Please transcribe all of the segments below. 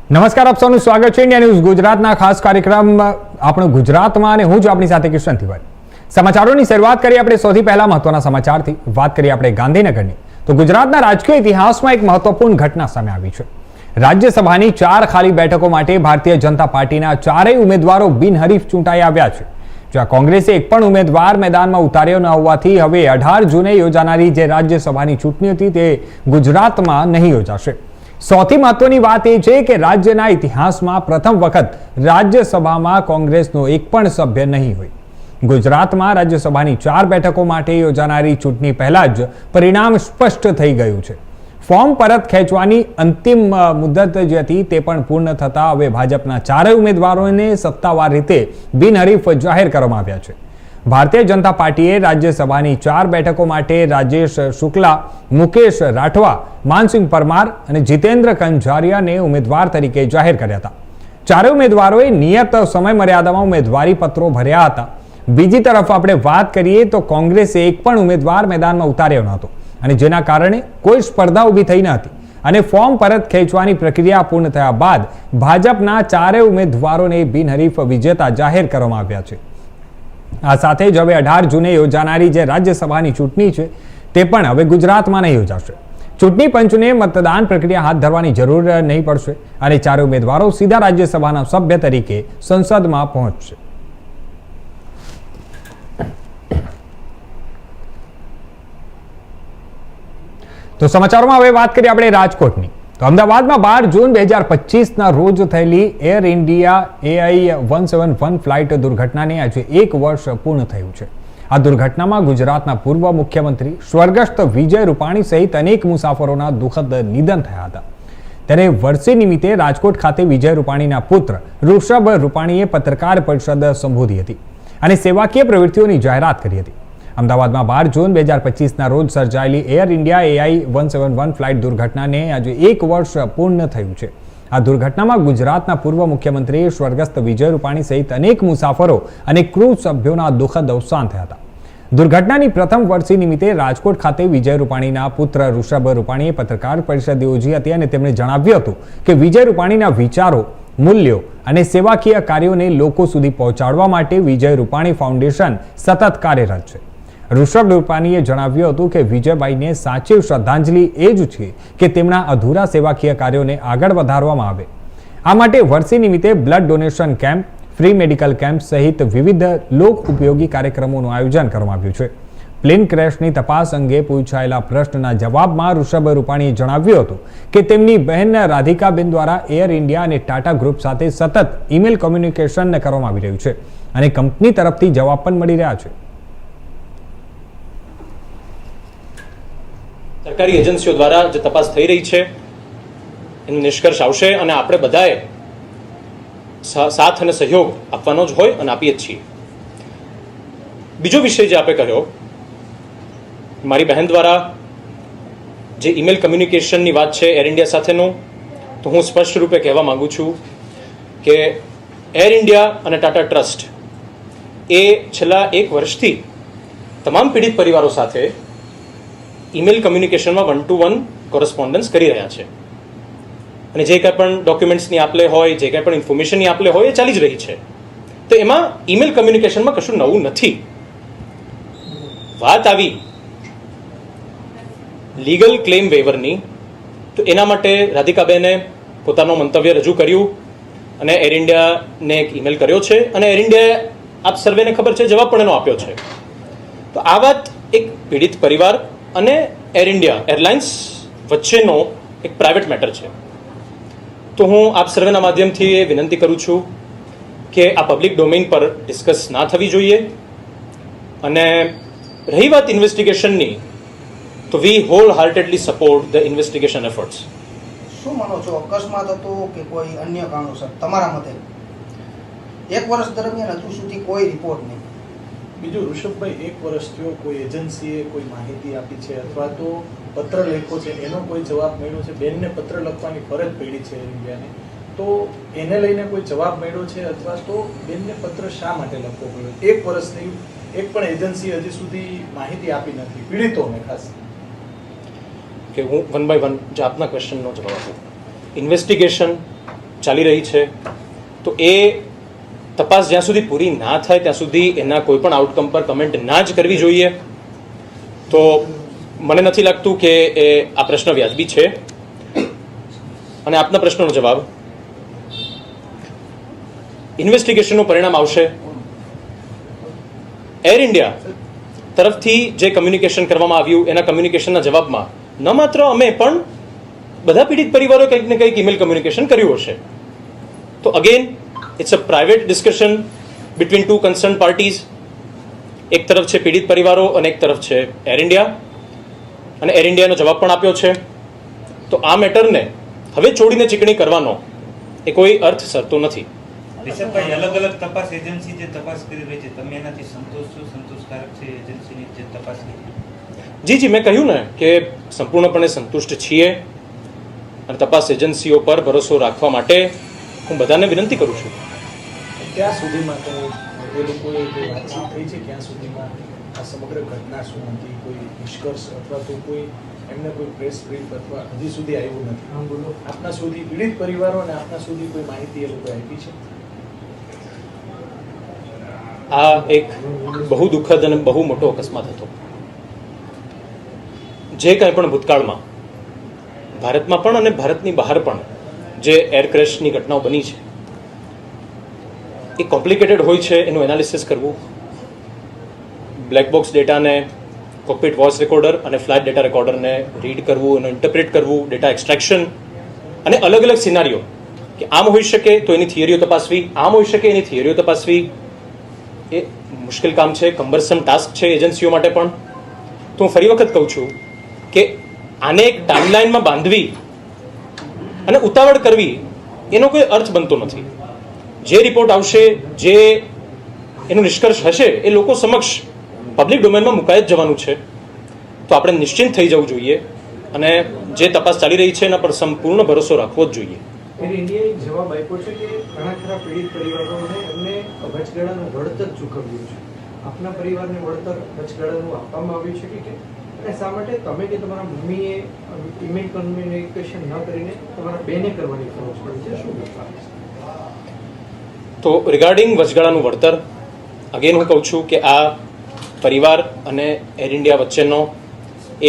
નમસ્કાર, આપ સૌનું સ્વાગત છે ઇન્ડિયા ન્યૂઝ ગુજરાતના ખાસ કાર્યક્રમ આપણો ગુજરાતમાં અને હું જ આપની સાથે કિશન તિવારી. સમાચારોની શરૂઆત કરીએ આપણે સૌથી પહેલા મહત્વના સમાચારથી. વાત કરીએ આપણે ગાંધીનગરની, તો ગુજરાતના રાજકીય ઇતિહાસમાં એક મહત્વપૂર્ણ ઘટના સામે આવી છે. રાજ્યસભાની 4 ખાલી બેઠકો માટે ભારતીય જનતા પાર્ટીના 4 ઉમેદવારો બિનહરીફ ચૂંટાઈ આવ્યા છે. જ્યાં કોંગ્રેસે એક પણ ઉમેદવાર મેદાનમાં ઉતાર્યો ન હોવાથી હવે 18 જૂને યોજાનારી જે રાજ્યસભાની ચૂંટણી હતી તે ગુજરાતમાં નહીં યોજાશે. સૌથી મહત્વની વાત એ છે કે રાજ્યના ઇતિહાસમાં પ્રથમ વખત રાજ્યસભામાં કોંગ્રેસનો એક પણ સભ્ય નહીં હોય. ગુજરાતમાં રાજ્યસભાની 4 બેઠકો માટે યોજાનારી ચૂંટણી પહેલા જ પરિણામ સ્પષ્ટ થઈ ગયું છે. ફોર્મ પરત ખેંચવાની અંતિમ મુદત જે હતી તે પણ પૂર્ણ થતા હવે ભાજપના 4 ઉમેદવારોને સત્તાવાર રીતે બિનહરીફ જાહેર કરવામાં આવ્યા છે. ભારતીય જનતા પાર્ટીએ રાજ્યસભાની 4 બેઠકો માટે રાજેશ શુક્લા, મુકેશ રાઠવા, માનસિંહ પરમાર અને જીતેન્દ્ર કંજારિયાને ઉમેદવાર તરીકે જાહેર કર્યા હતા. 4 ઉમેદવારોએ નિયત સમય મર્યાદામાં ઉમેદવારી પત્રો ભર્યા હતા. બીજી તરફ આપણે વાત કરીએ તો કોંગ્રેસે એક પણ ઉમેદવાર મેદાનમાં ઉતાર્યો ન હતો અને જેના કારણે કોઈ સ્પર્ધા ઊભી થઈ ન હતી અને ફોર્મ પરત ખેંચવાની પ્રક્રિયા પૂર્ણ થયા બાદ ભાજપના 4 ઉમેદવારોને બિનહરીફ વિજેતા જાહેર કરવામાં આવ્યા છે. આ સાથે જ હવે 18 જૂને યોજાનારી જે રાજ્યસભાની ચૂંટણી છે તે પણ હવે ગુજરાતમાં નહીં યોજાશે. ચૂંટણી પંચને મતદાન પ્રક્રિયા હાથ ધરવાની જરૂર નહીં પડશે અને 4 ઉમેદવારો સીધા રાજ્યસભાના સભ્ય તરીકે સંસદમાં પહોંચશે. તો સમાચારોમાં હવે વાત કરીએ આપણે રાજકોટની. તો અમદાવાદમાં 12 જૂન 2025ના રોજ થયેલી એર ઇન્ડિયા AI-171 ફ્લાઇટ દુર્ઘટનાને આજે 1 વર્ષ પૂર્ણ થયું છે. આ દુર્ઘટનામાં ગુજરાતના પૂર્વ મુખ્યમંત્રી સ્વર્ગસ્થ વિજય રૂપાણી સહિત અનેક મુસાફરોના દુઃખદ નિધન થયા હતા. ત્યારે વર્ષે નિમિત્તે રાજકોટ ખાતે વિજય રૂપાણીના પુત્ર ઋષભ રૂપાણીએ પત્રકાર પરિષદ સંબોધી હતી અને સેવાકીય પ્રવૃત્તિઓની જાહેરાત કરી હતી. અમદાવાદમાં 12 જૂન 2025ના રોજ સર્જાયેલી એર ઇન્ડિયા AI-171 ફ્લાઇટ દુર્ઘટનાને આજે 1 વર્ષ પૂર્ણ થયું છે. આ દુર્ઘટનામાં ગુજરાતના પૂર્વ મુખ્યમંત્રી સ્વર્ગસ્થ વિજય રૂપાણી સહિત અનેક મુસાફરો અને ક્રૂ સભ્યોના દુઃખદ અવસાન થયા હતા. દુર્ઘટનાની પ્રથમ વર્ષી નિમિત્તે રાજકોટ ખાતે વિજય રૂપાણીના પુત્ર ઋષભ રૂપાણીએ પત્રકાર પરિષદ યોજી હતી અને તેમણે જણાવ્યું હતું કે વિજય રૂપાણીના વિચારો, મૂલ્યો અને સેવાકીય કાર્યોને લોકો સુધી પહોંચાડવા માટે વિજય રૂપાણી ફાઉન્ડેશન સતત કાર્યરત છે. ઋષભ રૂપાણીએ જણાવ્યું હતું કે વિજયભાઈને સાચી શ્રદ્ધાંજલિ એ જ છે કે તેમના અધૂરા સેવાકીય કાર્યોને આગળ વધારવામાં આવે. આ માટે વર્ષી નિમિત્તે blood donation camp, free medical camp સહિત વિવિધ લોક ઉપયોગી કાર્યક્રમોનું આયોજન કરવામાં આવ્યું છે. પ્લેન ક્રેશની તપાસ અંગે પૂછાયેલા પ્રશ્નના જવાબમાં ઋષભ રૂપાણીએ જણાવ્યું હતું કે તેમની બહેન રાધિકાબેન દ્વારા એર ઇન્ડિયા અને ટાટા ગ્રુપ સાથે સતત ઈમેલ કોમ્યુનિકેશન કરવામાં આવી રહ્યું છે અને કંપની તરફથી જવાબ પણ મળી રહ્યા છે. સરકારી એજન્સીઓ દ્વારા જે તપાસ થઈ રહી છે એનો નિષ્કર્ષ આવશે અને આપણે બધાએ સાથ અને સહયોગ આપવાનો જ હોય અને આપીએ જ છીએ. બીજો વિષય જે આપણે કહ્યો, મારી બહેન દ્વારા જે ઈમેલ કમ્યુનિકેશનની વાત છે એર ઇન્ડિયા સાથેનું, તો હું સ્પષ્ટ રૂપે કહેવા માંગુ છું કે એર ઇન્ડિયા અને ટાટા ટ્રસ્ટ એ છેલ્લા 1 વર્ષથી તમામ પીડિત પરિવારો સાથે ઈમેલ કમ્યુનિકેશનમાં 1-to-1 કોરસ્પોન્ડન્સ કરી રહ્યા છે અને જે કંઈ પણ ડોક્યુમેન્ટ્સની આપલે હોય, જે કંઈ પણ ઇન્ફોર્મેશનની આપલે હોય એ ચાલી જ રહી છે. તો એમાં ઈમેલ કમ્યુનિકેશનમાં કશું નવું નથી. વાત આવી લીગલ ક્લેમ વેવરની, તો એના માટે રાધિકાબેને પોતાનું મંતવ્ય રજૂ કર્યું અને એર ઇન્ડિયાને એક ઈમેલ કર્યો છે અને એર ઇન્ડિયાએ આપ સર્વેને ખબર છે જવાબ પણ એનો આપ્યો છે. તો આ વાત એક પીડિત પરિવાર અને એર ઇન્ડિયા એરલાઇન્સ વચ્ચેનો એક પ્રાઇવેટ મેટર છે. તો હું આપ સર્વેના માધ્યમથી એ વિનંતી કરું છું કે આ પબ્લિક ડોમેઇન પર ડિસ્કસ ના થવી જોઈએ. અને રહી વાત ઇન્વેસ્ટિગેશનની, તો we wholeheartedly support the investigation efforts. શું માનો છો, અકસ્માત હતો કે કોઈ અન્ય કારણોસર? તમારા મતે 1 વર્ષ દરમિયાન હજુ સુધી કોઈ રિપોર્ટ નહીં. બીજું, ઋષભભાઈ 1 વર્ષ થયો, કોઈ એજન્સીએ કોઈ માહિતી આપી છે અથવા તો પત્ર લખ્યો છે, એનો કોઈ જવાબ મળ્યો છે? બેનને પત્ર લખવાની ફરજ પડી છે ઇન્ડિયાને, તો એને લઈને કોઈ જવાબ મળ્યો છે અથવા તો બેનને પત્ર શા માટે લખવો પડ્યો? 1 વર્ષ થયું, એક પણ એજન્સી હજી સુધી માહિતી આપી નથી પીડિતોને ખાસ. કે હું 1 by 1 જે આપના ક્વેશ્ચનનો જવાબ આપું. ઇન્વેસ્ટિગેશન ચાલી રહી છે, તો એ તપાસ જ્યાં સુધી પૂરી ના થાય ત્યાં સુધી એના કોઈ પણ આઉટકમ પર કમેન્ટ ના જ કરવી જોઈએ. તો મને નથી લાગતું કે એ આ પ્રશ્ન વ્યાજબી છે. અને આપના પ્રશ્નનો જવાબ, ઇન્વેસ્ટિગેશનનું પરિણામ આવશે. એર ઇન્ડિયા તરફથી જે કમ્યુનિકેશન કરવામાં આવ્યું એના કમ્યુનિકેશનના જવાબમાં ન માત્ર અમે પણ બધા પીડિત પરિવારો કંઈક ને કંઈક ઈમેલ કમ્યુનિકેશન કર્યું હશે. તો again it's a private discussion between two concern parties. એક તરફ છે પીડિત પરિવારો અને એક તરફ છે એર ઇન્ડિયા, અને એર ઇન્ડિયાનો જવાબ પણ આપ્યો છે. તો આ મેટરને હવે છોડીને ચીકણી કરવાનો એ કોઈ અર્થ સરતો નથી. રિષભભાઈ, અલગ અલગ તપાસ એજન્સી જે તપાસ કરી રહી છે, તમે એનાથી સંતોષ છો? સંતોષકારક છે એજન્સીની જે તપાસ કરી? જી, મેં કહ્યું ને કે સંપૂર્ણપણે સંતુષ્ટ છીએ, અને તપાસ એજન્સીઓ પર ભરોસો રાખવા માટે હું બધાને વિનંતી કરું છું. ત્યાં સુધીમાં તો એ લોકોએ જે વાતચીત થઈ છે, ક્યાં સુધીમાં આ સમગ્ર ઘટના શું હતી, કોઈ નિષ્કર્ષ અથવા તો કોઈ એમને કોઈ પ્રેસ બ્રીફ અથવા હજી સુધી આવ્યું નથી? આપના સુધી પીડિત પરિવારો અને આપના સુધી કોઈ માહિતી એ લોકોએ આપી છે? આ એક બહુ દુઃખદ અને બહુ મોટો અકસ્માત હતો. જે કાંઈ પણ ભૂતકાળમાં ભારતમાં પણ અને ભારતની બહાર પણ જે એર ક્રેશની ઘટનાઓ બની છે, એ કોમ્પ્લિકેટેડ હોય છે. એનું એનાલિસિસ કરવું, બ્લેક બોક્સ ડેટાને, કોકપિટ વોઇસ રેકોર્ડર અને ફ્લાઇટ ડેટા રેકોર્ડરને રીડ કરવું, એનું ઇન્ટરપ્રેટ કરવું, ડેટા એક્સટ્રેક્શન, અને અલગ અલગ સિનારીઓ કે આમ હોઈ શકે તો એની થિયરીઓ તપાસવી, આમ હોઈ શકે એની થિયરીઓ તપાસવી, એ મુશ્કેલ કામ છે, કમ્બરસમ ટાસ્ક છે એજન્સીઓ માટે પણ. તો હું ફરી વખત કહું છું કે આને એક ટાઈમલાઈનમાં બાંધવી અને ઉતાવળ કરવી એનો કોઈ અર્થ બનતો નથી. જે રિપોર્ટ આવશે, જે એનો નિષ્કર્ષ હશે, એ લોકો સમક્ષ પબ્લિક ડોમેનમાં મુકાઈ જ જવાનું છે. તો આપણે નિશ્ચિંત થઈ જવું જોઈએ અને જે તપાસ ચાલી રહી છે એના પર સંપૂર્ણ ભરોસો રાખવો જ જોઈએ. એર ઇન્ડિયાએ એક જવાબ આપ્યો છે કે ઘણા ખરા પીડિત પરિવારોને એમને વચગાળાનું વળતર ચૂકવ્યું છે. આપના પરિવારને વળતર વચગાળાનું આપવામાં આવ્યું છે કે કેમ? અને શા માટે તમે કે તમારા મમ્મીએ ઈમેલ કમ્યુનિકેશન ન કરીને તમારા બેને કરવાની ફરજ પડી છે? શું વિચાર છે? તો રિગાર્ડિંગ વચગાળાનું વળતર, અગેન હું કહું છું કે આ પરિવાર અને એર ઇન્ડિયા વચ્ચેનો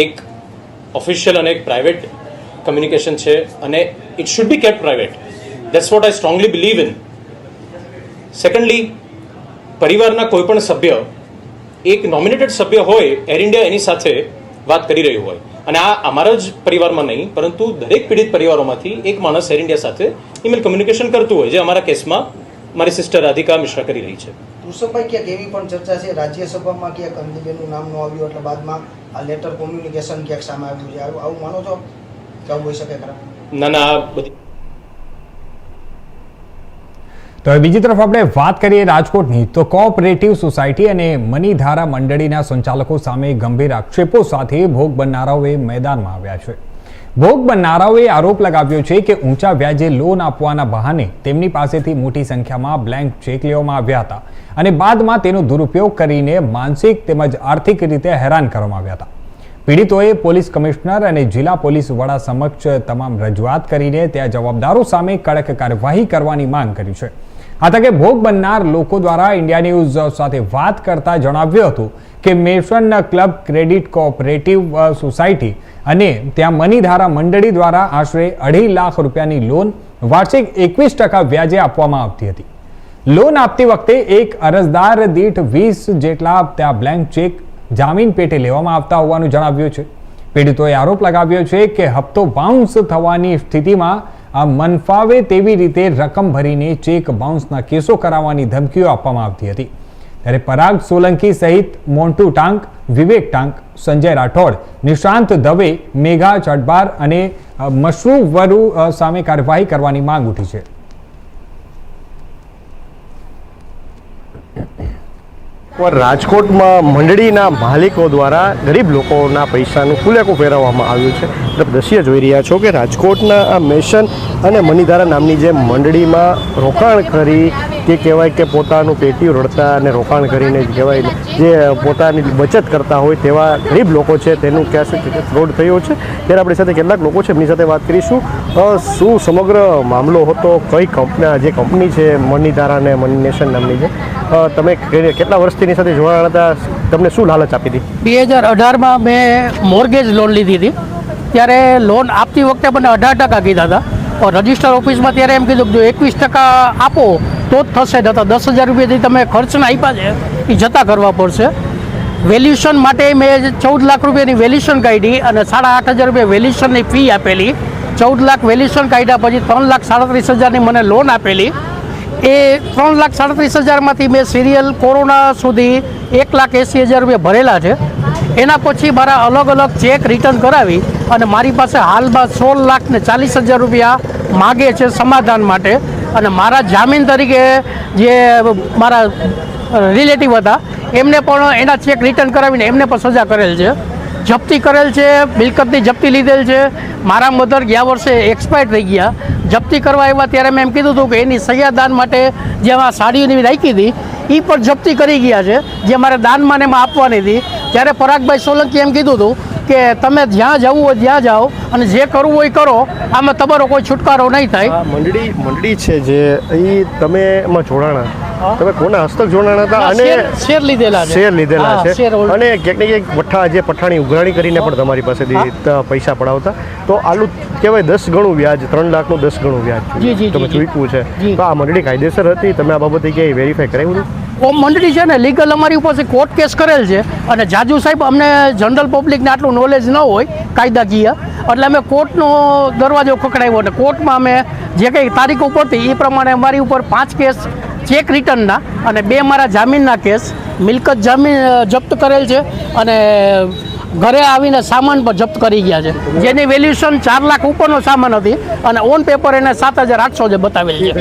એક ઓફિશિયલ અને એક પ્રાઇવેટ કમ્યુનિકેશન છે, અને it should be kept private. That's what I strongly believe in. Secondly, પરિવારના કોઈ પણ સભ્ય, એક નોમિનેટેડ સભ્ય હોય એર ઇન્ડિયા, એની સાથે વાત કરી રહ્યું હોય, અને આ અમારા જ પરિવારમાં નહીં પરંતુ દરેક પીડિત પરિવારોમાંથી એક માણસ એર ઇન્ડિયા સાથે ઈમેલ કમ્યુનિકેશન કરતું હોય, જે અમારા કેસમાં મારી સિસ્ટર રાધિકા મિશ્રા કરી રહી છે. ઋષભભાઈ, ક્યાંક એવી પણ ચર્ચા છે રાજ્યસભામાં ક્યાંક અંજલિબેનનું નામ ન આવ્યું એટલે બાદમાં આ લેટર કોમ્યુનિકેશન ક્યાંક સામે આવ્યું છે, આવું માનો છો કે આવું હોઈ શકે ખરા? ના, આ બધી. તો હવે બીજી તરફ આપણે વાત કરીએ રાજકોટની, તો કોઓપરેટિવ સોસાયટી અને મનીધારા મંડળીના સંચાલકો સામે ગંભીર આક્ષેપો સાથે ભોગ બનનારાઓએ મેદાનમાં આવ્યા છે. ભોગ બનનારાઓએ આરોપ લગાવ્યો છે કે ઊંચા વ્યાજે લોન આપવાના બહાને તેમની પાસેથી મોટી સંખ્યામાં બ્લેન્ક ચેક લેવામાં આવ્યા હતા, અને બાદમાં તેનો દુરુપયોગ કરીને માનસિક તેમજ આર્થિક રીતે હેરાન કરવામાં આવ્યા હતા. પીડિતોએ પોલીસ કમિશનર અને જિલ્લા પોલીસ વડા સમક્ષ તમામ રજૂઆત કરીને ત્યાં જવાબદારો સામે કડક કાર્યવાહી કરવાની માંગ કરી છે. આ તકે ભોગ બનનાર લોકો દ્વારા ઇન્ડિયા ન્યૂઝ સાથે વાત કરતા જણાવ્યું હતું કે મેશન ક્લબ ક્રેડિટ કોઓપરેટિવ સોસાયટી અને ત્યાં મનીધારા મંડળી દ્વારા આશરે 2.5 લાખ રૂપિયાની લોન વાર્ષિક 21% વ્યાજે આપવામાં આવતી હતી. લોન આપતી વખતે એક અરજદાર દીઠ 20 જેટલા ત્યાં બ્લેન્ક ચેક જામીન પેટે લેવામાં આવતા હોવાનું જણાવ્યું છે. પીડિતોએ આરોપ લગાવ્યો છે કે હપ્તો બાઉન્સ થવાની સ્થિતિમાં આ મનફાવે તેવી રીતે રકમ ભરીને ચેક બાઉન્સના કેસો કરાવવાની ધમકીઓ આપવામાં આવતી હતી. ત્યારે પરાગ સોલંકી સહિત મોન્ટુ ટાંક, વિવેક ટાંક, સંજય રાઠોડ, નિશાંત દવે, મેઘા ચડબાર અને મશરૂ વરુ સામે કાર્યવાહી કરવાની માંગ ઉઠી છે. રાજકોટમાં મંડળીના માલિકો દ્વારા ગરીબ લોકોના પૈસાનું કુલેકું ફેરવવામાં આવ્યું છે. તમે દ્રશ્ય જોઈ રહ્યા છો કે રાજકોટના આ મેશન અને મનીધારા નામની જે મંડળીમાં રોકાણ કરી કે કહેવાય કે પોતાનું પેટીયું રડતા અને રોકાણ કરીને કહેવાય જે પોતાની બચત કરતા હોય તેવા ગરીબ લોકો છે તેનું ક્યાં છે ફ્રોડ થયો છે. ત્યારે આપણી સાથે કેટલાક લોકો છે એમની સાથે વાત કરીશું. શું સમગ્ર મામલો હતો, કઈ જે કંપની છે મનીધારા અને મની નેશન નામની છે, તમે કેટલા વર્ષથી એની સાથે જોડાયા હતા, તમને શું લાલચ આપી હતી? 2018માં મેં મોર્ગેજ લોન લીધી હતી. ત્યારે લોન આપતી વખતે મને 18% કીધા હતા. રજિસ્ટર ઓફિસમાં ત્યારે એમ કીધું કે જો 21% આપો તો જ થશે, નતો 10,000 રૂપિયાથી તમે ખર્ચના આપ્યા છે એ જતા કરવા પડશે. વેલ્યુશન માટે મેં 14 લાખ રૂપિયાની વેલ્યુશન કાઢી અને 8,500 રૂપિયા વેલ્યુશનની ફી આપેલી. 14 લાખ વેલ્યુશન કાઢ્યા પછી 3,37,000ની મને લોન આપેલી. એ 3,37,000માંથી મેં સિરિયલ કોરોના સુધી 1,80,000 રૂપિયા ભરેલા છે. એના પછી મારા અલગ અલગ ચેક રિટર્ન કરાવી અને મારી પાસે હાલમાં 16,40,000 રૂપિયા માગે છે સમાધાન માટે. અને મારા જામીન તરીકે જે મારા રિલેટિવ હતા એમને પણ એના ચેક રિટર્ન કરાવીને એમને પણ સજા કરેલ છે, જપ્તી કરેલ છે, મિલકતની જપ્તી લીધેલ છે. મારા મધર ગયા વર્ષે એક્સપાયર થઈ ગયા. જપ્તી કરવા આવ્યા ત્યારે મેં એમ કીધું હતું કે એની સહ્યાદાન માટે જે આ સાડીઓની રાખી હતી એ પણ જપ્તી કરી ગયા છે, જે મારે દાનમાં એમાં આપવાની હતી. ત્યારે પરાગભાઈ સોલંકી એમ કીધું હતું કે તમે જ્યાં જવું હોય ત્યાં જાઓ અને જે કરવું હોય કરો, આમાં તમારો કોઈ છુટકારો નહીં થાય. મંડળી છે જે એ તમે એમાં જોડાણા, તમે કોના હસ્તક જોડાણા હતા? અને શેર લીધેલા છે. શેર લીધેલા હા, છે. Share hold. અને ક્યાંક ને ક્યાંક પઠાણી ઉઘરાણી કરીને પણ તમારી પાસેથી પૈસા પડાવતા. તો આલું કહેવાય 10 ગણું વ્યાજ, 3 લાખનું 10 ગણું વ્યાજ તમે ચૂક્યું છે. તો આ મંડળી કાયદેસર હતી? તમે આ બાબતે ક્યાંય વેરીફાઈ કરાવ્યું હતું? મંડળી છે ને લીગલ અમારી ઉપર કોર્ટ કેસ કરેલ છે. અને જાજુ સાહેબ અમને જનરલ પબ્લિકને આટલું નોલેજ ન હોય કાયદાકીય, એટલે અમે કોર્ટનો દરવાજો ખખડાવ્યો અને કોર્ટમાં અમે જે કંઈ તારીખ ઉપરથી એ પ્રમાણે અમારી ઉપર 5 કેસ ચેક રિટર્નના અને 2 મારા જામીનના કેસ, મિલકત જપ્ત કરેલ છે અને ઘરે આવીને સામાન પણ જપ્ત કરી ગયા છે, જેની વેલ્યુશન 4 લાખ ઉપરનો સામાન હતી અને ઓન પેપર એને 7,800 જે બતાવેલ છે.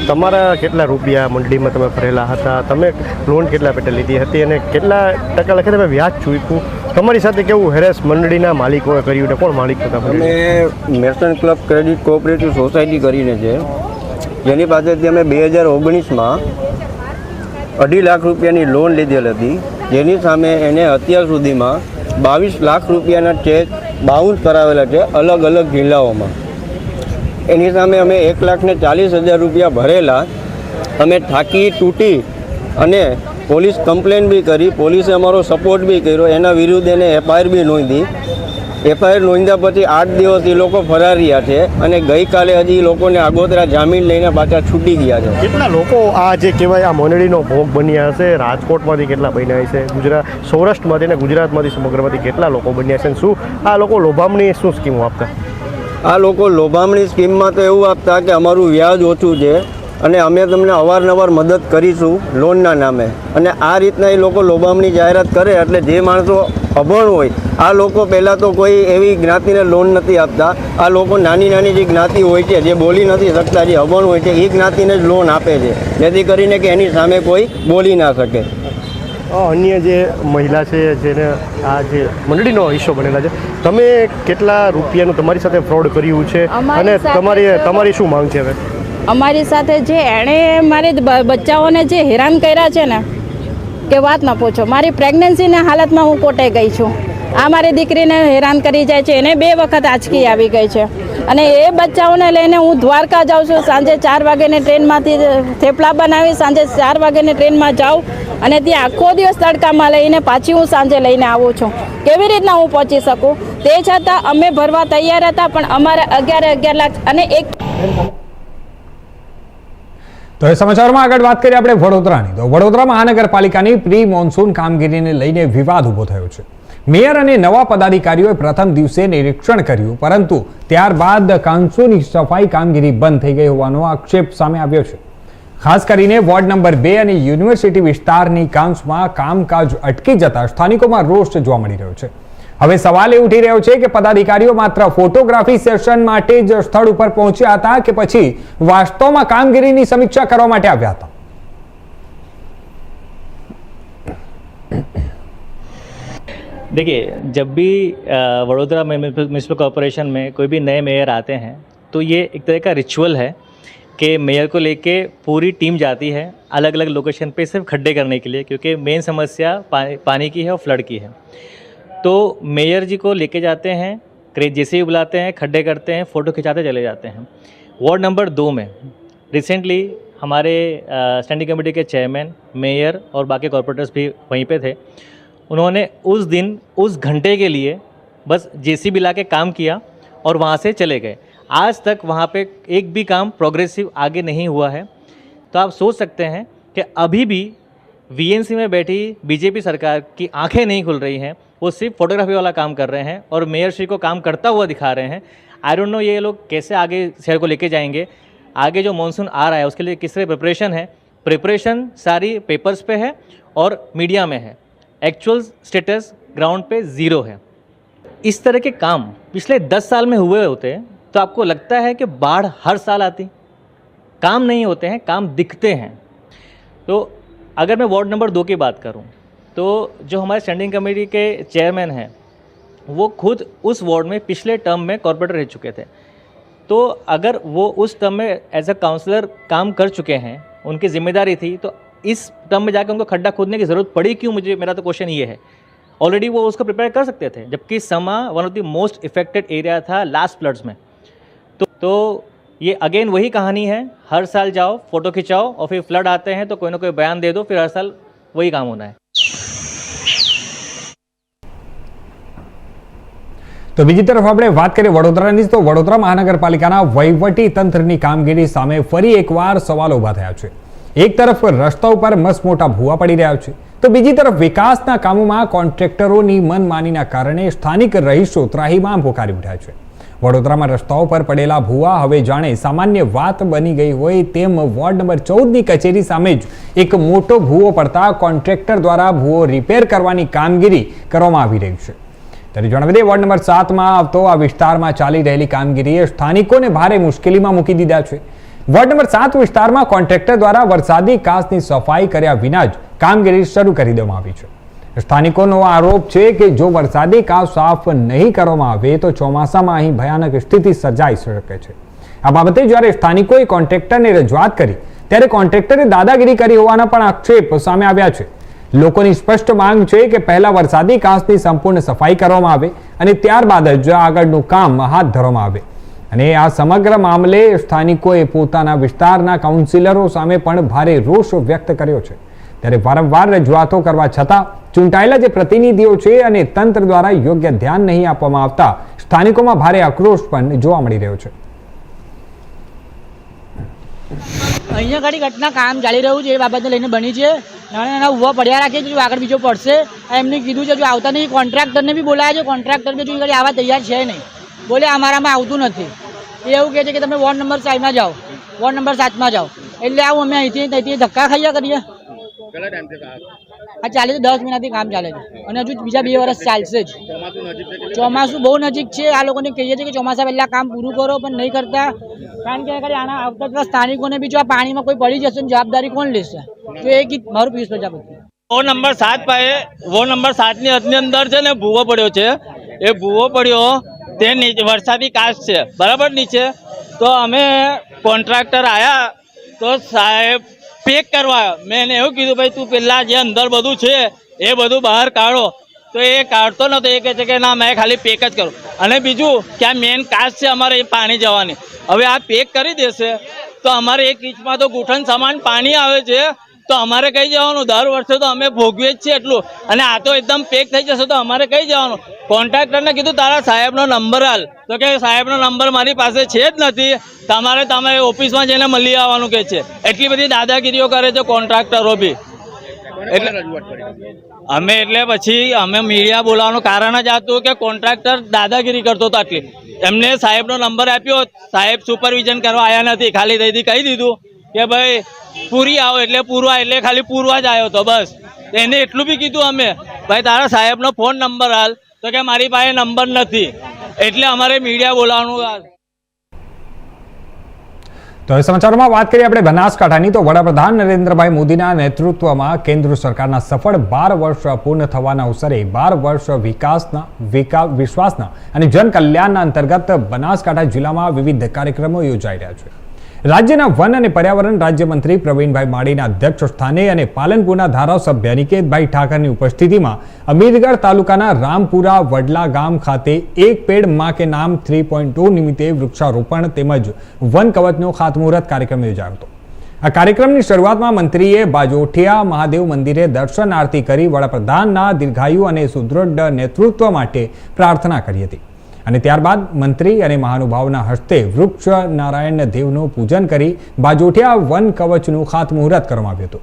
તમારા કેટલા રૂપિયા મંડળીમાં તમે ભરેલા હતા? તમે લોન કેટલા પેટે લીધી હતી અને કેટલા ટકા લખે તમે વ્યાજ ચૂક્યું? તમારી સાથે કેવું હેરેસ મંડળીના માલિકોએ કર્યું ને કોણ માલિક હતા? અમે merchant club credit cooperative society કરીને છે, જેની પાસેથી અમે 2019માં 2.5 લાખ રૂપિયાની લોન લીધેલ હતી, જેની સામે એને અત્યાર સુધીમાં 22 લાખ રૂપિયાના ચેક બાઉન્સ કરાવેલા છે અલગ અલગ જિલ્લાઓમાં. એની સામે અમે 1,40,000 રૂપિયા ભરેલા. અમે થાકી તૂટી અને પોલીસ કમ્પ્લેન બી કરી, પોલીસે અમારો સપોર્ટ બી કર્યો, એના વિરુદ્ધ એને એફઆઈઆર બી નોંધી. એફઆઈઆર નોંધ્યા પછી 8 દિવસ એ લોકો ફરાર રહ્યા છે અને ગઈકાલે હજી એ લોકોને આગોતરા જામીન લઈને પાછા છૂટી ગયા છે. કેટલા લોકો આ જે કહેવાય આ મંડળીનો ભોગ બન્યા હશે? રાજકોટમાંથી કેટલા બન્યા છે? સૌરાષ્ટ્રમાંથી અને ગુજરાતમાંથી સમગ્રમાંથી કેટલા લોકો બન્યા છે? શું આ લોકો લોભામણી શું સ્કીમો આપતા? આ લોકો લોભામણી સ્કીમમાં તો એવું આપતા કે અમારું વ્યાજ ઓછું છે અને અમે તમને અવારનવાર મદદ કરીશું લોનના નામે. અને આ રીતના એ લોકો લોભામણી જાહેરાત કરે એટલે જે માણસો અભણ હોય, આ લોકો પહેલાં તો કોઈ એવી જ્ઞાતિને લોન નથી આપતા. આ લોકો નાની નાની જે જ્ઞાતિ હોય છે, જે બોલી નથી શકતા, જે અભણ હોય છે, એ જ્ઞાતિને જ લોન આપે છે, જેથી કરીને કે એની સામે કોઈ બોલી ના શકે. અન્ય જે મહિલા છે જેને આ જે મંડળીનો હિસ્સો બનેલા છે, તમે કેટલા રૂપિયાનું તમારી સાથે ફ્રોડ કર્યું છે અને તમારી શું માંગ છે હવે? અમારી સાથે જે એણે મારી બચ્ચાઓને જે હેરાન કર્યા છે ને કે વાત ન પૂછો. મારી પ્રેગ્નન્સીના હાલતમાં હું કોટાઈ ગઈ છું. આ મારી દીકરીને હેરાન કરી જાય છે. એને 2 વખત આંચકી આવી ગઈ છે અને એ બચ્ચાઓને લઈને હું દ્વારકા જાઉં છું. સાંજે 4 વાગ્યાની ટ્રેનમાંથી થેપલા બનાવી સાંજે 4 વાગ્યાની ટ્રેનમાં જાઉં અને ત્યાં આખો દિવસ તડકામાં લઈને પાછી હું સાંજે લઈને આવું છું. કેવી રીતના હું પહોંચી શકું? તે છતાં અમે ભરવા તૈયાર હતા, પણ અમારે 11 લાખ અને એક. તો એ સમાચારમાં આગળ વાત કરીએ આપણે વડોદરાની. તો વડોદરા મહાનગરપાલિકાની પ્રી મોન્સૂન કામગીરીને લઈને વિવાદ ઊભો થયો છે. મેયર અને નવા પદાધિકારીઓએ પ્રથમ દિવસે નિરીક્ષણ કર્યું, પરંતુ ત્યારબાદ કાંસોની સફાઈ કામગીરી બંધ થઈ ગઈ હોવાનો આક્ષેપ સામે આવ્યો છે. ખાસ કરીને વોર્ડ નંબર 2 અને યુનિવર્સિટી વિસ્તારની કાંસમાં કામકાજ અટકી જતા સ્થાનિકોમાં રોષ જોવા મળી રહ્યો છે. હવે સવાલ એ ઉઠી રહ્યો છે કે પદાધિકારીઓ માત્ર ફોટોગ્રાફી સેશન માટે જ સ્થળ ઉપર પહોંચ્યા હતા કે પછી વાસ્તવમાં કામગીરીની સમીક્ષા કરવા માટે આવ્યા હતા? देखिए, जब भी वडोदरा म्यूनसिपल कॉरपोरेशन में कोई भी नए मेयर आते हैं तो ये एक तरह का रिचुअल है कि मेयर को लेके पूरी टीम जाती है अलग अलग लोकेशन पे सिर्फ खड्डे करने के लिए, क्योंकि मेन समस्या पानी की है और फ्लड की है। तो मेयर जी को लेके जाते हैं, जेसीबी बुलाते हैं, खड्डे करते हैं, फ़ोटो खिंचाते चले जाते हैं। वार्ड नंबर 2 में रिसेंटली हमारे स्टैंडिंग कमेटी के चेयरमैन, मेयर और बाकी कॉर्पोरेटर्स भी वहीं पे थे। उन्होंने उस दिन उस घंटे के लिए बस जेसीबी ला के काम किया और वहाँ से चले गए। आज तक वहाँ पे एक भी काम प्रोग्रेसिव आगे नहीं हुआ है। तो आप सोच सकते हैं कि अभी भी वीएनसी में बैठी बीजेपी सरकार की आंखें नहीं खुल रही हैं, वो सिर्फ फोटोग्राफी वाला काम कर रहे हैं और मेयर श्री को काम करता हुआ दिखा रहे हैं। आई डोंट नो ये लोग कैसे आगे शहर को लेके जाएंगे। आगे जो मॉनसून आ रहा है उसके लिए किस तरह प्रिपरेशन है, प्रिपरेशन सारी पेपर्स पे है और मीडिया में है, एक्चुअल स्टेटस ग्राउंड पे ज़ीरो है। इस तरह के काम पिछले 10 साल में हुए होते तो आपको लगता है कि बाढ़ हर साल आती। काम नहीं होते हैं, काम दिखते हैं। तो अगर मैं वार्ड नंबर 2 की बात करूं तो जो हमारे स्टैंडिंग कमेटी के चेयरमैन हैं वो खुद उस वार्ड में पिछले टर्म में कॉर्पोरेटर रह चुके थे। तो अगर वो उस टर्म में एज अ काउंसलर काम कर चुके हैं, उनकी जिम्मेदारी थी, तो इस टर्म में जाकर उनको खड्डा खोदने की ज़रूरत पड़ी क्यों? मेरा तो क्वेश्चन ये है। ऑलरेडी वो उसको प्रिपेयर कर सकते थे, जबकि समा one of the most affected area था लास्ट फ्लड्स में। तो ये अगेन वही कहानी है, हर साल जाओ, फोटो खिंचाओ और फिर फ्लड आते हैं तो कोई ना कोई बयान दे दो, फिर हर साल वही काम होना है। તો બીજી તરફ આપણે વાત કરીએ વડોદરાની, તો વડોદરા મહાનગરપાલિકાના વહીવટી તંત્રની કામગીરી સામે ફરી એકવાર સવાલ ઊભા થયા છે। એક તરફ રસ્તા ઉપર મસમોટા ભૂવા પડી રહ્યા છે, તો બીજી તરફ વિકાસના કામોમાં કોન્ટ્રાક્ટરોની મનમાનીના કારણે સ્થાનિક રહીશો ત્રાહિમામ પોકારી ઉઠ્યા છે। વડોદરામાં રસ્તાઓ પર પડેલા ભૂવા હવે જાણે સામાન્ય વાત બની ગઈ હોય તેમ વોર્ડ નંબર 14ની કચેરી સામે જ એક મોટો ભૂવો પડતા કોન્ટ્રાક્ટર દ્વારા ભૂવો રિપેર કરવાની કામગીરી કરવામાં આવી રહી છે। ત્યારે જણાવી દઈએ, વોર્ડ નંબર 7માં આવતો આ વિસ્તારમાં ચાલી રહેલી કામગીરીએ સ્થાનિકોને ભારે મુશ્કેલીમાં મૂકી દીધા છે। વોર્ડ નંબર 7 વિસ્તારમાં કોન્ટ્રાક્ટર દ્વારા વરસાદી કાચની સફાઈ કર્યા વિના જ કામગીરી શરૂ કરી દેવામાં આવી છે। સ્થાનિકોનો આરોપ છે કે જો વરસાદી કાચ સાફ નહીં કરવામાં આવે તો ચોમાસામાં અહીં ભયાનક સ્થિતિ સર્જાઈ શકે છે। આ બાબતે જ્યારે સ્થાનિકોએ કોન્ટ્રાક્ટરને રજૂઆત કરી ત્યારે કોન્ટ્રાક્ટરે દાદાગીરી કરી હોવાના પણ આક્ષેપ સામે આવ્યા છે। લોકોની સ્પષ્ટ માંગ છે કે પહેલા વરસાદી કાચની સંપૂર્ણ સફાઈ કરવામાં આવે અને ત્યારબાદ જ આગળનું કામ હાથ ધરવામાં આવે। અને આ સમગ્ર મામલે સ્થાનિકોએ પોતાના વિસ્તારના કાઉન્સિલરો સામે પણ ભારે રોષ વ્યક્ત કર્યો છે। ત્યારે વારંવાર રજૂઆતો કરવા છતાં ચૂંટાયેલા જે પ્રતિનિધિઓ છે અને તંત્ર દ્વારા યોગ્ય ધ્યાન નહીં આપવામાં આવતા સ્થાનિકોમાં ભારે આક્રોશ પણ જોવા મળી રહ્યો છે। અહીંયા ઘણી ઘટના કામ ચાલી રહ્યું છે એ બાબતને લઈને બની છે। નાના નાના ઊભા પડ્યા રાખે છે, જો આગળ બીજો પડશે એમને કીધું છે, જો આવતા નહીં કોન્ટ્રાક્ટરને બી બોલાયા છે, કોન્ટ્રાક્ટર બી જો ઘડી આવવા તૈયાર છે નહીં, બોલે અમારામાં આવતું નથી। એ એવું કહે છે કે તમે વોર્ડ નંબર 5માં જાઓ, વોર્ડ નંબર 7માં જાઓ, એટલે આવું અમે અહીંથી ત્યાંથી ધક્કા ખાઈએ કરીએ। આ ચાલે છે 10 મહિનાથી કામ ચાલે છે અને હજુ બીજા 2 વર્ષ ચાલશે જ। ચોમાસું બહુ નજીક છે, આ લોકોને કહીએ છીએ કે ચોમાસા પહેલા કામ પૂરું કરો, પણ નહીં કરતા। કારણ કે આના આવતા સ્થાનિકોને બી જો આ પાણીમાં કોઈ પડી જશે જવાબદારી કોણ લેશે? તો એ મારું પિયુષ પ્રજાપતિ। વોર્ડ નંબર 7 પાસે વોર્ડ નંબર 7ની હદની અંદર છે ને ભૂવો પડ્યો છે। એ ભૂવો પડ્યો તે વરસાદી કાચ છે બરાબર નીચે। તો અમે કોન્ટ્રાક્ટર આવ્યા તો સાહેબ પેક કરવા, મેં એને એવું કીધું ભાઈ તું પહેલાં જે અંદર બધું છે એ બધું બહાર કાઢો, તો એ કાઢતો નહોતો। એ કહે છે કે ના મેં ખાલી પેક જ કરું। અને બીજું કે આ મેન કાચ છે અમારે એ પાણી જવાની, હવે આ પેક કરી દેશે તો અમારે એક ઇંચમાં તો ઘૂંટણ સમાન પાણી આવે છે, તો અમારે કઈ જવાનું? દર વર્ષે તો અમે ભોગવીએ જ છીએ એટલું, અને આ તો એકદમ પેક થઈ જશે તો અમારે કઈ જવાનું? કોન્ટ્રાક્ટરને કીધું તારા સાહેબનો નંબર હાલ, તો કે સાહેબનો નંબર મારી પાસે છે જ નથી, તમારે ઓફિસમાં જઈને મળી આવવાનું કે છે। એટલી બધી દાદાગીરીઓ કરે છે કોન્ટ્રાક્ટરો બી। એટલે પછી અમે મીડિયા બોલાવવાનું કારણ જ હતું કે કોન્ટ્રાક્ટર દાદાગીરી કરતો હતો આટલી। એમને સાહેબનો નંબર આપ્યો, સાહેબ સુપરવિઝન કરવા આવ્યા નથી, ખાલી તેથી કહી દીધું કે ભાઈ પૂરી આવો એટલે પૂરવા, એટલે ખાલી પૂરવા જ આવ્યો હતો બસ। એને એટલું બી કીધું અમે ભાઈ તારા સાહેબનો ફોન નંબર હાલ, તો કે મારી પાસે નંબર નથી, એટલે અમારે મીડિયા બોલાવવાનું। તો હવે સમાચારોમાં વાત કરીએ આપણે બનાસકાંઠાની, તો વડાપ્રધાન નરેન્દ્રભાઈ મોદીના નેતૃત્વમાં કેન્દ્ર સરકારના સફળ 12 વર્ષ પૂર્ણ થવાના અવસરે 12 વર્ષ વિશ્વાસના અને જનકલ્યાણના અંતર્ગત બનાસકાંઠા જિલ્લામાં વિવિધ કાર્યક્રમો યોજાઈ રહ્યા છે। રાજ્યના વન અને પર્યાવરણ રાજ્યમંત્રી પ્રવીણભાઈ માળીના અધ્યક્ષ સ્થાને અને પાલનપુરના ધારાસભ્ય નિકેતભાઈ ઠાકરની ઉપસ્થિતિમાં અમીરગઢ તાલુકાના રામપુરા વડલા ગામ ખાતે એક પેડ માં કે નામ 3.2 નિમિત્તે વૃક્ષારોપણ તેમજ વન કવચનો ખાતમુહૂર્ત કાર્યક્રમ યોજાયો હતો. આ કાર્યક્રમની શરૂઆતમાં મંત્રીએ બાજોઠિયા મહાદેવ મંદિરે દર્શન આરતી કરી વડાપ્રધાનના દીર્ઘાયુ અને સુદૃઢ નેતૃત્વ માટે પ્રાર્થના કરી હતી અને ત્યારબાદ મંત્રી અને મહાનુભાવના હસ્તે વૃક્ષ નારાયણ દેવનું પૂજન કરી બાજોઠિયા વન કવચનું ખાતમુહૂર્ત કરવામાં આવ્યું હતું.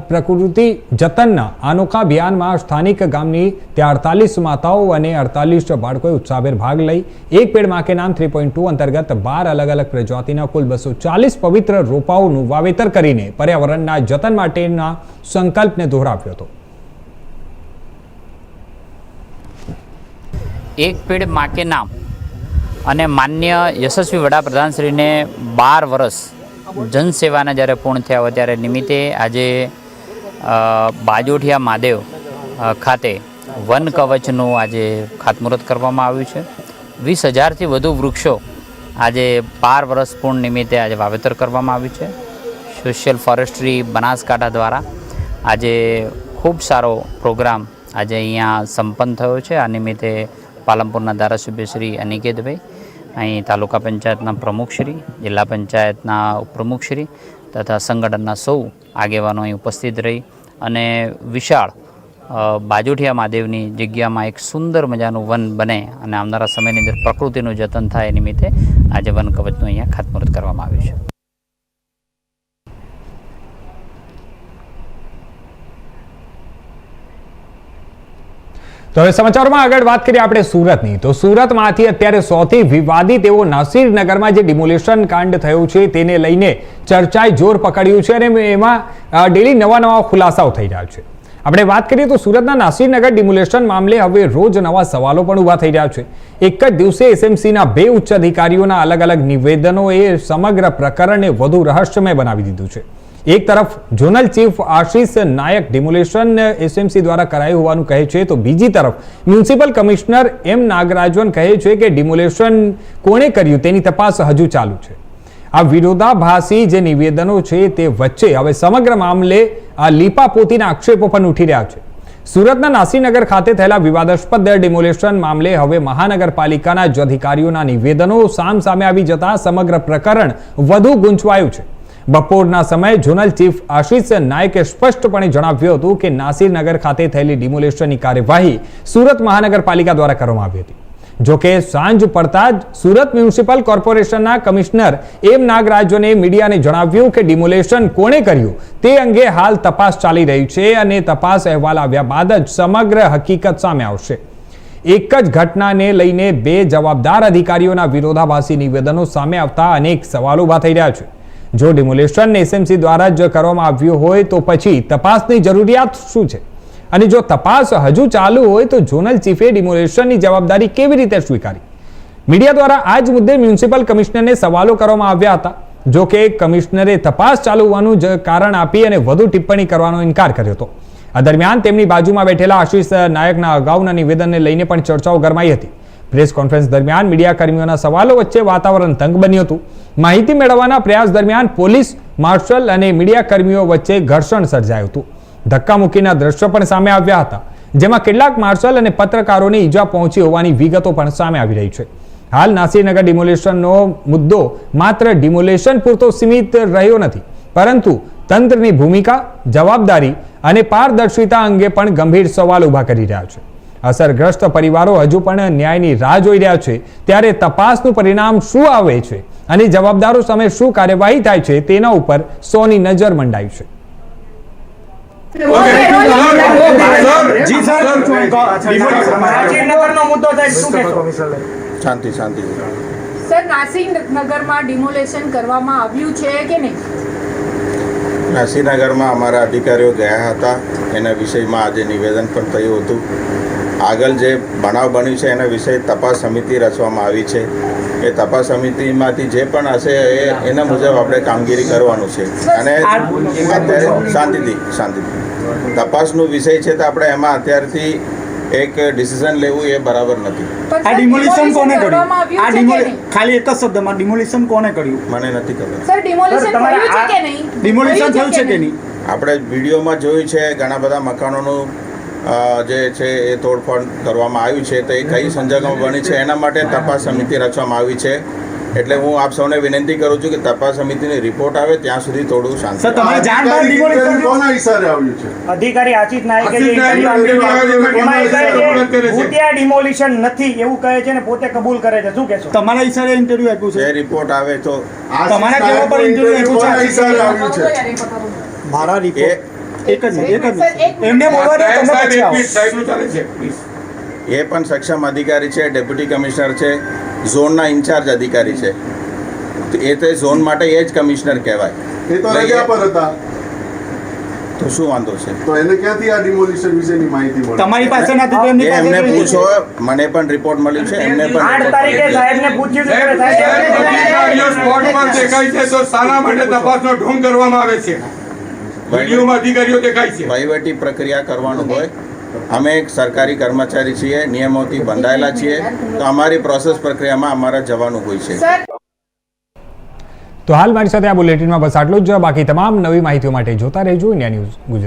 પ્રકૃતિ જતનના અનોખા અભિયાનમાં સ્થાનિક ગામની 48 માતાઓ અને 48 બાળકોએ ઉત્સાહભેર ભાગ લઈ એક પેડ માં કે નામ 3.2 અંતર્ગત 12 અલગ અલગ પ્રજાતિના કુલ 240 પવિત્ર રોપાઓનું વાવેતર કરીને પર્યાવરણના જતન માટેના સંકલ્પને દોહરાવ્યો હતો. એક પેડ માં કે નામ અને માન્ય યશસ્વી વડાપ્રધાનશ્રીને 12 વર્ષ જનસેવાના જ્યારે પૂર્ણ થયા હોય ત્યારે નિમિત્તે આજે બાજોઠિયા મહાદેવ ખાતે વન કવચનું આજે ખાતમુહૂર્ત કરવામાં આવ્યું છે. 20,000થી વધુ વૃક્ષો આજે 12 વર્ષ પૂર્ણ નિમિત્તે આજે વાવેતર કરવામાં આવ્યું છે. સોશિયલ ફોરેસ્ટ્રી બનાસકાંઠા દ્વારા આજે ખૂબ સારો પ્રોગ્રામ આજે અહીંયા સંપન્ન થયો છે. આ નિમિત્તે પાલનપુરના ધારાસભ્ય શ્રી અનિકેતભાઈ, અહીં તાલુકા પંચાયતના પ્રમુખશ્રી, જિલ્લા પંચાયતના ઉપપ્રમુખશ્રી તથા સંગઠનના સૌ આગેવાનો અહીં ઉપસ્થિત રહી અને વિશાળ બાજોઠિયા મહાદેવની જગ્યામાં એક સુંદર મજાનું વન બને અને આવનારા સમયની અંદર પ્રકૃતિનું જતન થાય એ નિમિત્તે આજે વન કવચનું અહીંયા ખાતમુહૂર્ત કરવામાં આવ્યું છે. તો હવે સમાચારોમાં આગળ વાત કરીએ આપણે સુરતની. તો સુરતમાંથી અત્યારે સૌથી વિવાદિત એવો નાસિરનગરમાં જે ડિમોલેશન કાંડ થયું છે તેને લઈને ચર્ચાએ જોર પકડ્યું છે અને એમાં ડેલી નવા ખુલાસાઓ થઈ રહ્યા છે. આપણે વાત કરીએ તો સુરતના નાસિરનગર ડિમોલેશન મામલે હવે રોજ નવા સવાલો પણ ઊભા થઈ રહ્યા છે. એક જ દિવસે એસએમસીના 2 ઉચ્ચ અધિકારીઓના અલગ અલગ નિવેદનોએ સમગ્ર પ્રકરણને વધુ રહસ્યમય બનાવી દીધું છે. એક તરફ ઝોનલ ચીફ આશિષ નાયક ડિમોલેશન એસએમસી દ્વારા કરાયું હોવાનું કહે છે, તો બીજી તરફ મ્યુનિસિપલ કમિશનર એમ નાગરાજન કહે છે કે ડિમોલેશન કોણે કર્યું તેની તપાસ હજુ ચાલુ છે. આ વિરોધાભાસી જે નિવેદનો છે તે વચ્ચે હવે સમગ્ર મામલે આ લીપાપોતીના આક્ષેપો પણ ઉઠી રહ્યા છે. સુરતના નાસિરનગર ખાતે થયેલા વિવાદાસ્પદ ડિમોલેશન મામલે હવે મહાનગરપાલિકાના જ અધિકારીઓના નિવેદનો સામે આવી જતા સમગ્ર પ્રકરણ વધુ ગૂંચવાયું છે. બપોરના સમયે ઝોનલ ચીફ આશિષ નાયકે સ્પષ્ટપણે જણાવ્યું હતું કે નાસિરનગર ખાતે થયેલી ડિમોલેશનની કાર્યવાહી સુરત મહાનગરપાલિકા દ્વારા કરવામાં આવી હતી. જોકે સાંજ પડતા જ સુરત મ્યુનિસિપલ કોર્પોરેશનના કમિશનર એમ નાગરાજને મીડિયાને જણાવ્યું કે ડિમોલેશન કોણે કર્યું તે અંગે હાલ તપાસ ચાલી રહી છે અને તપાસ અહેવાલ આવ્યા બાદ જ સમગ્ર હકીકત સામે આવશે. એક જ ઘટનાને લઈને 2 જવાબદાર અધિકારીઓના વિરોધાભાસી નિવેદનો સામે આવતા અનેક સવાલો ઊભા થઈ રહ્યા છે. જો ડિમોલેશન એસએમસી દ્વારા જ કરવામાં આવ્યું હોય તો પછી તપાસની જરૂરિયાત શું છે? અને જો તપાસ હજુ ચાલુ હોય તો ઝોનલ ચીફે ડિમોલેશનની જવાબદારી કેવી રીતે સ્વીકારી? મીડિયા દ્વારા આ જ મુદ્દે મ્યુનિસિપલ કમિશનરને સવાલો કરવામાં આવ્યા હતા. જો કે કમિશનરે તપાસ ચાલુ હોવાનું જ કારણ આપી અને વધુ ટિપ્પણી કરવાનો ઇનકાર કર્યો હતો. આ દરમિયાન તેમની બાજુમાં બેઠેલા આશિષ નાયકના અગાઉના નિવેદનને લઈને પણ ચર્ચાઓ ગરમાઈ હતી. પ્રેસ કોન્ફરન્સ દરમિયાન મીડિયા કર્મીઓના સવાલો વચ્ચે વાતાવરણ તંગ બન્યું હતું. માહિતી મેળવવાના પ્રયાસ દરમિયાન પોલીસ માર્શલ અને મીડિયા કર્મીઓ વચ્ચે ઘર્ષણ સર્જાયું હતું. ધક્કામુક્કીના દ્રશ્યો પણ સામે આવ્યા હતા, જેમાં કેટલાક માર્શલ અને પત્રકારોને ઈજા પહોંચી હોવાની વિગતો પણ સામે આવી રહી છે. હાલ નાસિરનગર ડિમોલેશનનો મુદ્દો માત્ર ડિમોલેશન પૂરતો સીમિત રહ્યો નથી, પરંતુ તંત્રની ભૂમિકા, જવાબદારી અને પારદર્શિતા અંગે પણ ગંભીર સવાલ ઊભા કરી રહ્યા છે. અસરગ્રસ્ત પરિવારો હજુ પણ ન્યાયની રાહ જોઈ રહ્યા છે. ત્યારે તપાસનું પરિણામ શું આવે છે અને જવાબદારો સામે શું કાર્યવાહી થાય છે તેના ઉપર સૌની નજર મંડાઈ છે. શાંતિ સર, નાસિરનગરમાં ડિમોલેશન કરવામાં આવ્યું છે કે નહીં? નાસિરનગરમાં અમારા અધિકારીઓ ગયા હતા, એના વિષયમાં આજે નિવેદન પણ થયું હતું. આગળ જે બનાવ બન્યું છે એના વિશે તપાસ સમિતિ રચવામાં આવી છે. એ તપાસ સમિતિમાંથી જે પણ હશે એના મુજબ આપણે કામગીરી કરવાનું છે. અને અત્યારે શાંતિથી તપાસનો વિષય છે તો આપણે એમાં અત્યારથી એક ડિસિઝન લેવું એ બરાબર નથી. પણ આ સર, ડિમોલિશન કોને કરવામાં કર્યું? આવ્યું આ છે કે નહીં? ખાલી એક જ શબ્દમાં ડિમોલિશન કોને કર્યું? મને નથી ખબર. સર ડિમોલિશન સર, તમારે થયું છે આ કે નહીં? ડિમોલિશન થયું છે કે નહીં? આપણે વિડીયોમાં જોયું છે ઘણા બધા મકાનોનું જે છે એ તોડફોડ કરવામાં આવ્યું છે, તો એ કઈ સંજોગોમાં બની છે એના માટે તપાસ સમિતિ રચવામાં આવી છે. એટલે હું આપ સૌને વિનંતી કરું છું કે તપાસ સમિતિની રિપોર્ટ આવે ત્યાં સુધી થોડું શાંતિ. સર, તમારે જાણ બહાર ડિમોલિશન કોના ઈશારે આવ્યું છે? અધિકારી આશિષ નાયકે જે ઇન્ટરવ્યુ આપ્યું એમાં એ કહે છે ભૂતિયા ડિમોલિશન નથી એવું કહે છે ને પોતે કબૂલ કરે છે. શું કહેશો? તમારા ઈશારે ઇન્ટરવ્યુ આપ્યું છે? એ રિપોર્ટ આવે તો તમારા કેવા પર ઇન્ટરવ્યુ આપ્યું છે? કોના ઈશારે આવ્યું છે? મારા રિપોર્ટ એક જ એમને બોલવા દે, તમે પછી આવો. એ પણ સક્ષમ અધિકારી છે, ડેપ્યુટી કમિશનર છે, ઝોનના ઇન્ચાર્જ અધિકારી છે. તો એ તો ઝોન માટે એ જ કમિશનર કહેવાય. એ તો રજા પર હતા, તો શું વાંધો છે? તો એને ક્યાંથી આ ડિમોલિશન વિશેની માહિતી મળી? તમારી પાસે નથી તો એમની પાસે એમને કેવી રીતે? પૂછો, મને પણ રિપોર્ટ મળ્યું છે, એમને પણ 8 report તારીખે મળ્યું છે. સાહેબને પૂછ્યું છે કે સાહેબ સ્પોટમાં દેખાય છે તો શાના માટે તપાસનો ઢોંગ કરવામાં આવે છે? વિડીયોમાં અધિકારીઓ દેખાય છે. વહીવટી પ્રક્રિયા કરવાનું હોય. અમે એક સરકારી કર્મચારી છીએ, નિયમોથી બંધાયેલા છીએ, તો અમારી પ્રોસેસ પ્રક્રિયામાં અમારે જવાનું હોય છે. તો હાલ મારી સાથે આ બુલેટિનમાં બસ આટલું જ. બાકી તમામ નવી માહિતીઓ માટે જોતા રહેજો ઇન્ડિયા ન્યૂઝ ગુજરાત.